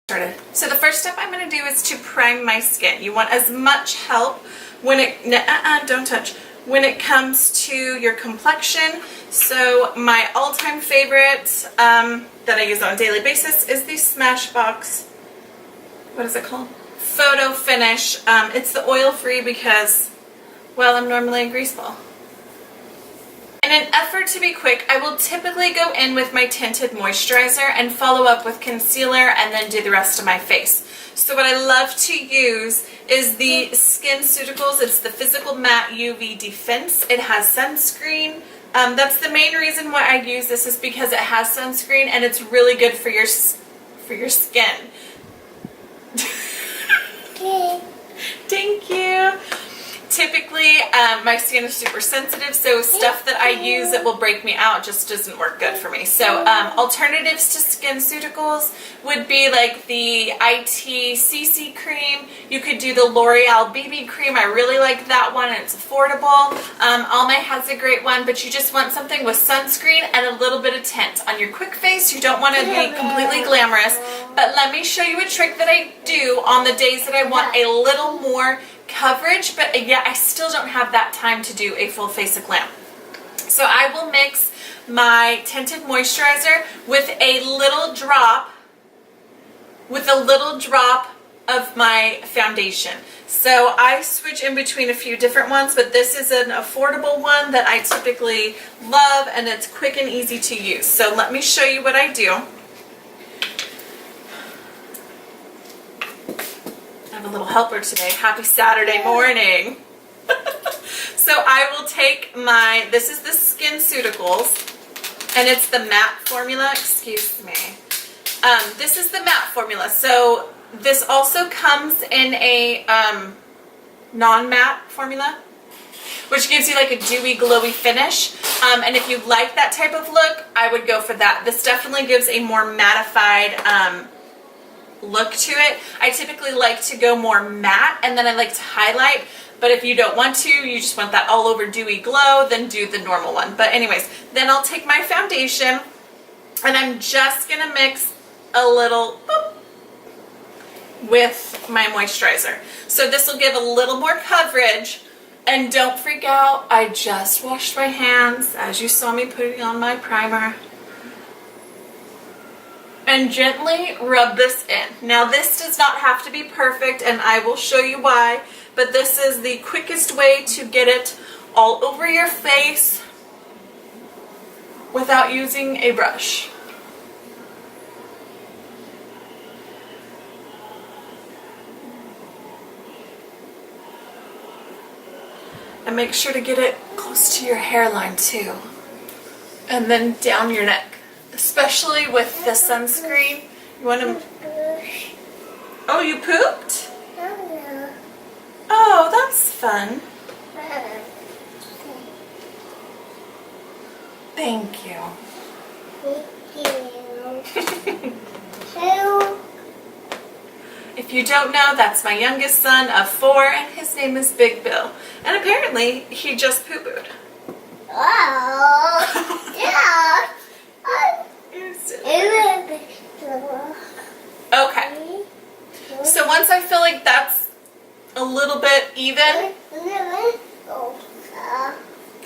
Started. So the first step I'm going to do is to prime my skin. You want as much help when it don't touch when it comes to your complexion. So my all-time favorite that I use on a daily basis is the Smashbox. What is it called? Photo Finish. It's the oil-free because, well, I'm normally a greaseball. In an effort to be quick, I will typically go in with my tinted moisturizer and follow up with concealer and then do the rest of my face. So what I love to use is the SkinCeuticals. It's the Physical Matte UV Defense. It has sunscreen. That's the main reason why I use this, is because it has sunscreen and it's really good for your skin. Okay. Thank you. Typically, my skin is super sensitive, so stuff that I use that will break me out just doesn't work good for me. So alternatives to SkinCeuticals would be like the IT CC cream. You could do the L'Oreal BB cream. I really like that one, and it's affordable. Alma has a great one, but you just want something with sunscreen and a little bit of tint. On your quick face, you don't want to be completely glamorous, but let me show you a trick that I do on the days that I want a little more coverage, but yet I still don't have that time to do a full face of glam. So I will mix my tinted moisturizer with a little drop of my foundation. So I switch in between a few different ones, but this is an affordable one that I typically love, and it's quick and easy to use. So let me show you what I do. A little helper today. Happy Saturday morning. So I will take this is the SkinCeuticals, and it's the matte formula. Excuse me. This is the matte formula. So this also comes in a non-matte formula, which gives you like a dewy, glowy finish. And if you like that type of look, I would go for that. This definitely gives a more mattified look to it. I typically like to go more matte, and then I like to highlight, but if you don't want to, you just want that all over dewy glow, then do the normal one. But anyways, then I'll take my foundation and I'm just gonna mix a little boop with my moisturizer. So this will give a little more coverage, and don't freak out, I just washed my hands as you saw me putting on my primer. And gently rub this in. Now this does not have to be perfect, and I will show you why, but this is the quickest way to get it all over your face without using a brush. And make sure to get it close to your hairline too. And then down your neck. Especially with the sunscreen. You want to... Oh, you pooped? Oh, that's fun. Thank you. If you don't know, that's my youngest son of 4, and his name is Big Bill. And apparently, he just poo-pooed. Oh, yeah. Okay. So once I feel like that's a little bit even. Oh,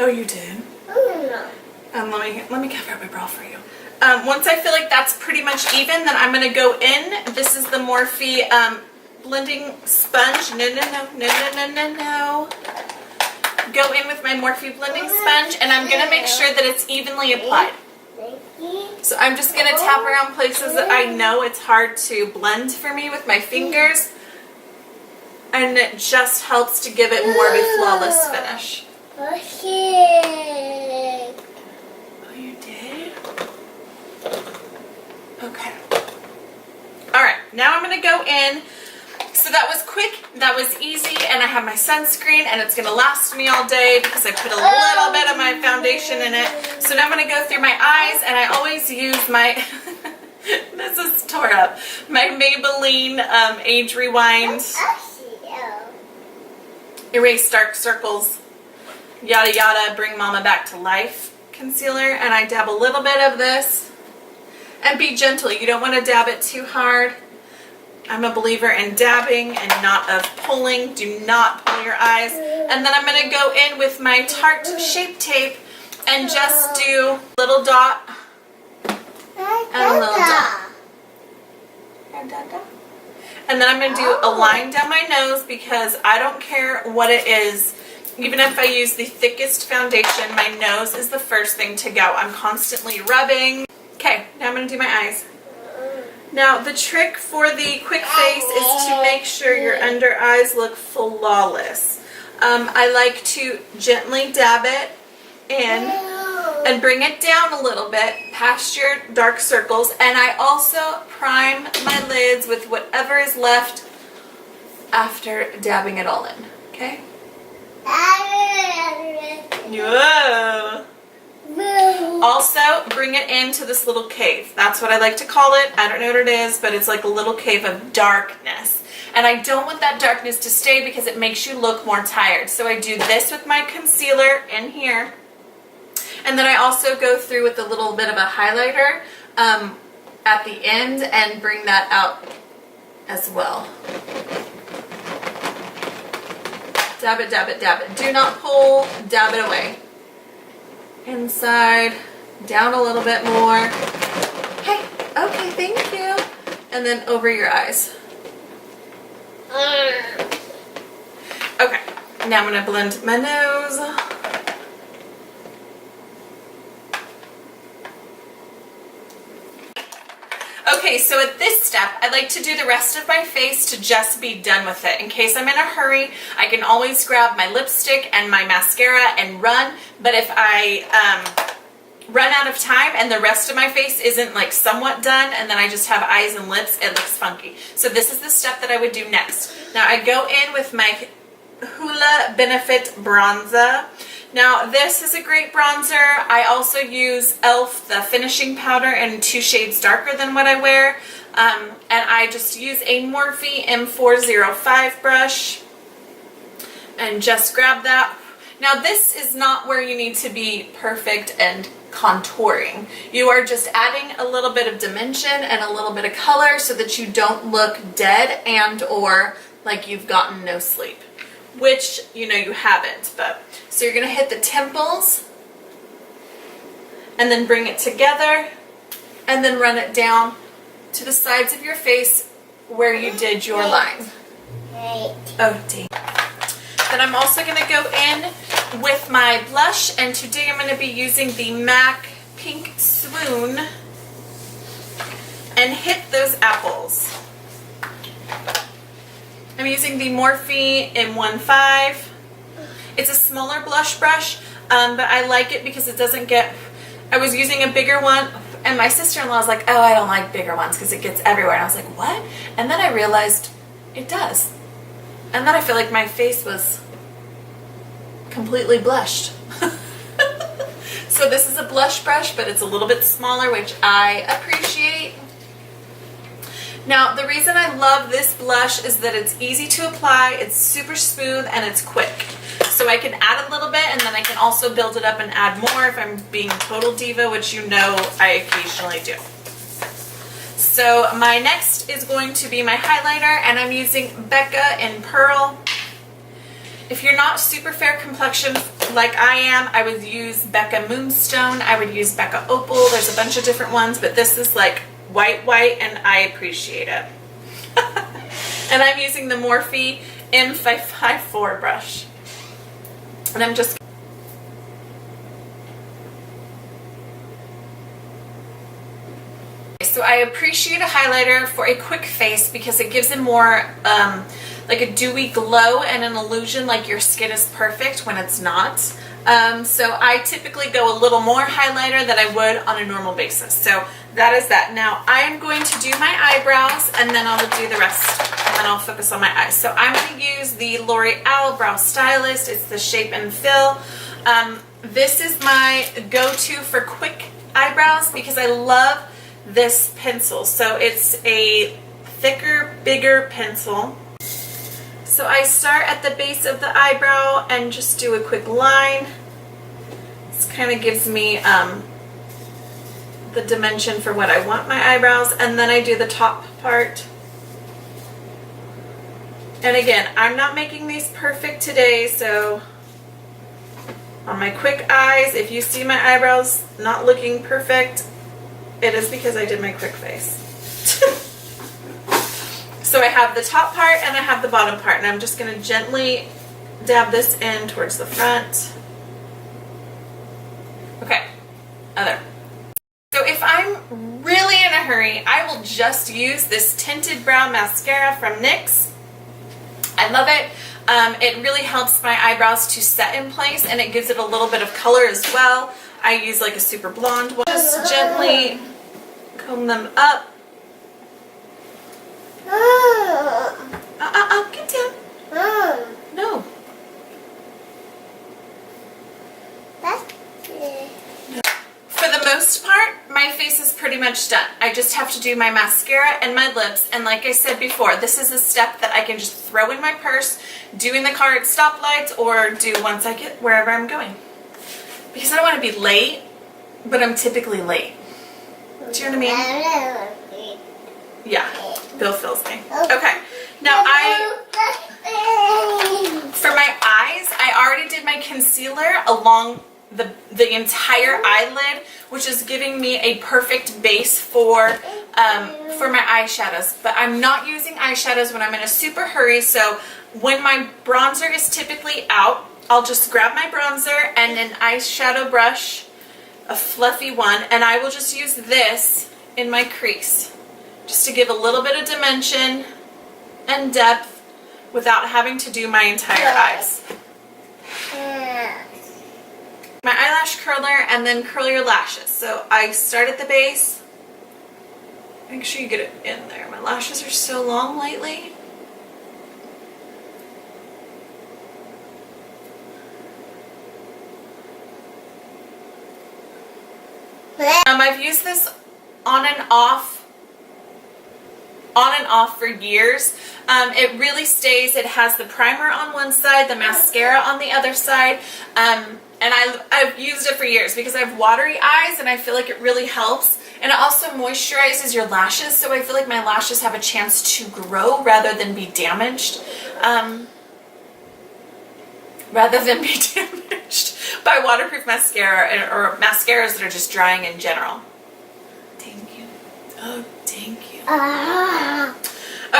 you did? Let me cover up my brow for you. Once I feel like that's pretty much even, then I'm going to go in. This is the Morphe blending sponge. No. Go in with my Morphe blending sponge, and I'm going to make sure that it's evenly applied. So I'm just going to tap around places that I know it's hard to blend for me with my fingers, and it just helps to give it more of a flawless finish. Okay. Oh, you did? Okay. Alright, now I'm going to go in. So that was quick, that was easy, and I have my sunscreen, and it's going to last me all day because I put a little bit of my foundation in it. So now I'm going to go through my eyes, and I always use my, this is tore up, my Maybelline Age Rewind Erase Dark Circles, yada yada, Bring Mama Back to Life concealer, and I dab a little bit of this. And be gentle, you don't want to dab it too hard. I'm a believer in dabbing and not of pulling. Do not pull your eyes. And then I'm going to go in with my Tarte Shape Tape and just do a little dot and a little dot. And then I'm going to do a line down my nose because I don't care what it is. Even if I use the thickest foundation, my nose is the first thing to go. I'm constantly rubbing. Okay, now I'm going to do my eyes. Now, the trick for the quick face is to make sure your under eyes look flawless. I like to gently dab it in and bring it down a little bit past your dark circles. And I also prime my lids with whatever is left after dabbing it all in. Okay? Whoa! Also, bring it into this little cave. That's what I like to call it. I don't know what it is, but it's like a little cave of darkness. And I don't want that darkness to stay because it makes you look more tired. So I do this with my concealer in here. And then I also go through with a little bit of a highlighter at the end and bring that out as well. Dab it, dab it, dab it. Do not pull, dab it away. Inside, down a little bit more. Hey, okay, thank you. And then over your eyes. Okay, now I'm going to blend my nose. Okay, so at this step, I like to do the rest of my face to just be done with it. In case I'm in a hurry, I can always grab my lipstick and my mascara and run. But if I run out of time and the rest of my face isn't like somewhat done and then I just have eyes and lips, it looks funky. So this is the step that I would do next. Now I go in with my Hoola Benefit Bronzer. Now this is a great bronzer. I also use e.l.f. the finishing powder in 2 shades darker than what I wear. And I just use a Morphe M405 brush and just grab that. Now this is not where you need to be perfect and contouring. You are just adding a little bit of dimension and a little bit of color so that you don't look dead and or like you've gotten no sleep. Which, you know, you haven't, but so you're going to hit the temples and then bring it together and then run it down to the sides of your face where you did your line. Oh, dang. Then I'm also going to go in with my blush, and today I'm going to be using the MAC Pink Swoon and hit those apples. I'm using the Morphe M15. It's a smaller blush brush, but I like it because it doesn't get... I was using a bigger one, and my sister-in-law was like, oh, I don't like bigger ones because it gets everywhere. And I was like, what? And then I realized it does. And then I feel like my face was completely blushed. So this is a blush brush, but it's a little bit smaller, which I appreciate. Now, the reason I love this blush is that it's easy to apply, it's super smooth, and it's quick. So I can add a little bit, and then I can also build it up and add more if I'm being a total diva, which you know I occasionally do. So my next is going to be my highlighter, and I'm using Becca in Pearl. If you're not super fair complexion like I am, I would use Becca Moonstone, I would use Becca Opal, there's a bunch of different ones, but this is like white, and I appreciate it. And I'm using the Morphe M554 brush. And I'm just... So I appreciate a highlighter for a quick face because it gives it more like a dewy glow and an illusion like your skin is perfect when it's not. So I typically go a little more highlighter than I would on a normal basis. So that is that. Now I am going to do my eyebrows and then I'll do the rest and then I'll focus on my eyes. So I'm going to use the L'Oreal Brow Stylist. It's the Shape and Fill. This is my go-to for quick eyebrows because I love this pencil. So it's a thicker, bigger pencil. So I start at the base of the eyebrow and just do a quick line. This kind of gives me the dimension for what I want my eyebrows, and then I do the top part. And again, I'm not making these perfect today, so on my quick eyes, if you see my eyebrows not looking perfect, it is because I did my quick face. So I have the top part and I have the bottom part, and I'm just going to gently dab this in towards the front. Okay, other. So if I'm really in a hurry, I will just use this Tinted Brow Mascara from NYX. I love it. It really helps my eyebrows to set in place, and it gives it a little bit of color as well. I use like a super blonde one. Just gently comb them up. Get down. No. For the most part, my face is pretty much done. I just have to do my mascara and my lips, and like I said before, this is a step that I can just throw in my purse, do in the car at stoplights, or do once I get wherever I'm going. Because I don't want to be late, but I'm typically late. Do you know what I mean? Yeah, Bill feels me. Okay, now for my eyes, I already did my concealer along the entire eyelid, which is giving me a perfect base for my eyeshadows. But I'm not using eyeshadows when I'm in a super hurry, so when my bronzer is typically out, I'll just grab my bronzer and an eyeshadow brush, a fluffy one, and I will just use this in my crease, just to give a little bit of dimension and depth without having to do my entire eyes. My eyelash curler, and then curl your lashes. So I start at the base. Make sure you get it in there. My lashes are so long lately. I've used this on and off for years. It really stays. It has the primer on one side, the mascara on the other side, and I've used it for years because I have watery eyes, and I feel like it really helps. And it also moisturizes your lashes, so I feel like my lashes have a chance to grow rather than be damaged. By waterproof mascara or mascaras that are just drying in general. Thank you. Oh, thank you.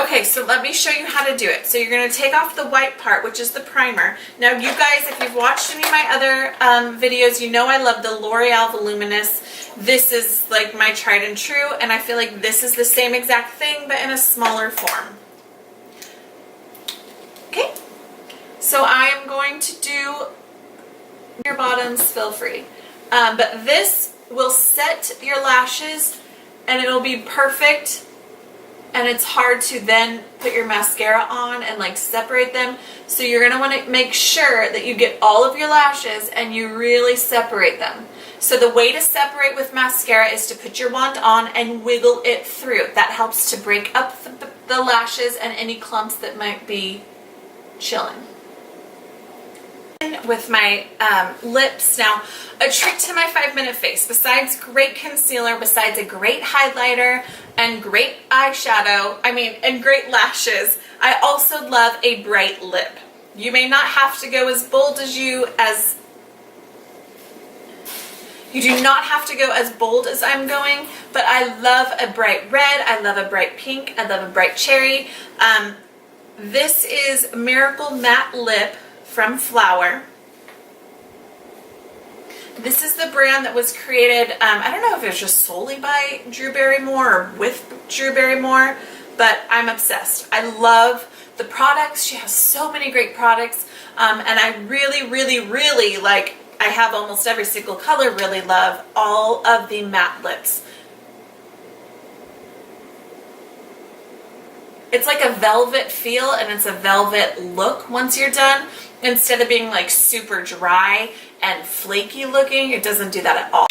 Okay, so let me show you how to do it. So you're going to take off the white part, which is the primer. Now you guys, if you've watched any of my other videos, you know I love the L'Oreal Voluminous. This is like my tried and true, and I feel like this is the same exact thing, but in a smaller form. Okay, so I am going to do your bottoms, feel free. But this will set your lashes, and it'll be perfect. And it's hard to then put your mascara on and like separate them. So you're gonna wanna make sure that you get all of your lashes and you really separate them. So the way to separate with mascara is to put your wand on and wiggle it through. That helps to break up the lashes and any clumps that might be chilling. With my lips. Now, a trick to my 5-minute face, besides great concealer, besides a great highlighter and great eyeshadow, and great lashes, I also love a bright lip. You may not have to go as bold as you do not have to go as bold as I'm going, but I love a bright red, I love a bright pink, I love a bright cherry. This is Miracle Matte Lip from Flower. This is the brand that was created, I don't know if it was just solely by Drew Barrymore or with Drew Barrymore, but I'm obsessed. I love the products. She has so many great products, and I really, really, really like, I have almost every single color, really love all of the matte lips. It's like a velvet feel, and it's a velvet look once you're done. Instead of being like super dry and flaky looking, it doesn't do that at all.